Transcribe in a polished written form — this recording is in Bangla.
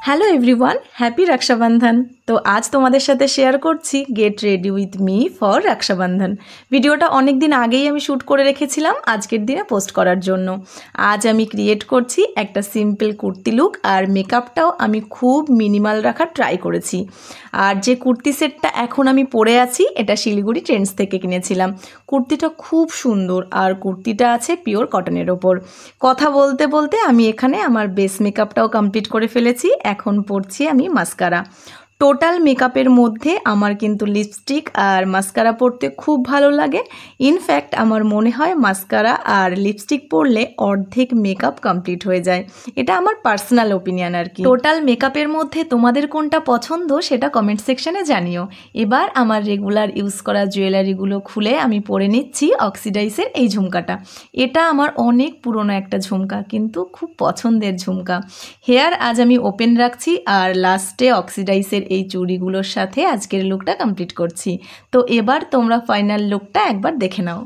Hello everyone, happy Rakshabandhan. তো আজ তোমাদের সাথে শেয়ার করছি get ready with me for Rakshabandhan. ভিডিওটা অনেক দিন আগেই আমি শ্যুট করে রেখেছিলাম আজকের দিনে পোস্ট করার জন্য। আজ আমি ক্রিয়েট করছি একটা সিম্পল কুর্তি লুক, আর মেকআপটাও আমি খুব মিনিমাল রাখার ট্রাই করেছি। আর যে কুর্তি সেটটা এখন আমি পরে আছি এটা শিলিগুড়ি ট্রেন্ডস থেকে কিনেছিলাম। কুর্তিটা খুব সুন্দর, আর কুর্তিটা আছে পিওর কটনের ওপর। কথা বলতে বলতে আমি এখানে আমার বেস মেকআপটাও কমপ্লিট করে ফেলেছি। এখন পরছি আমি মাস্কারা। টোটাল মেকআপের মধ্যে আমার কিন্তু লিপস্টিক আর মাস্কারা পরতে খুব ভালো লাগে। ইনফ্যাক্ট আমার মনে হয় মাস্কারা আর লিপস্টিক পরলে অর্ধেক মেকআপ কমপ্লিট হয়ে যায়। এটা আমার পার্সোনাল ওপিনিয়ন আর কি। টোটাল মেকআপের মধ্যে তোমাদের কোনটা পছন্দ সেটা কমেন্ট সেকশনে জানিও। এবার আমার রেগুলার ইউজ করা জুয়েলারিগুলো খুলে আমি পরে নিচ্ছি অক্সিডাইসের এই ঝুমকাটা। এটা আমার অনেক পুরনো একটা ঝুমকা, কিন্তু খুব পছন্দের ঝুমকা। হেয়ার আজ আমি ওপেন রাখছি, আর লাস্টে অক্সিডাইসের এই চুড়িগুলোর সাথে আজকের লুকটা কমপ্লিট করছি। তো এবার তোমরা ফাইনাল লুকটা একবার দেখে নাও।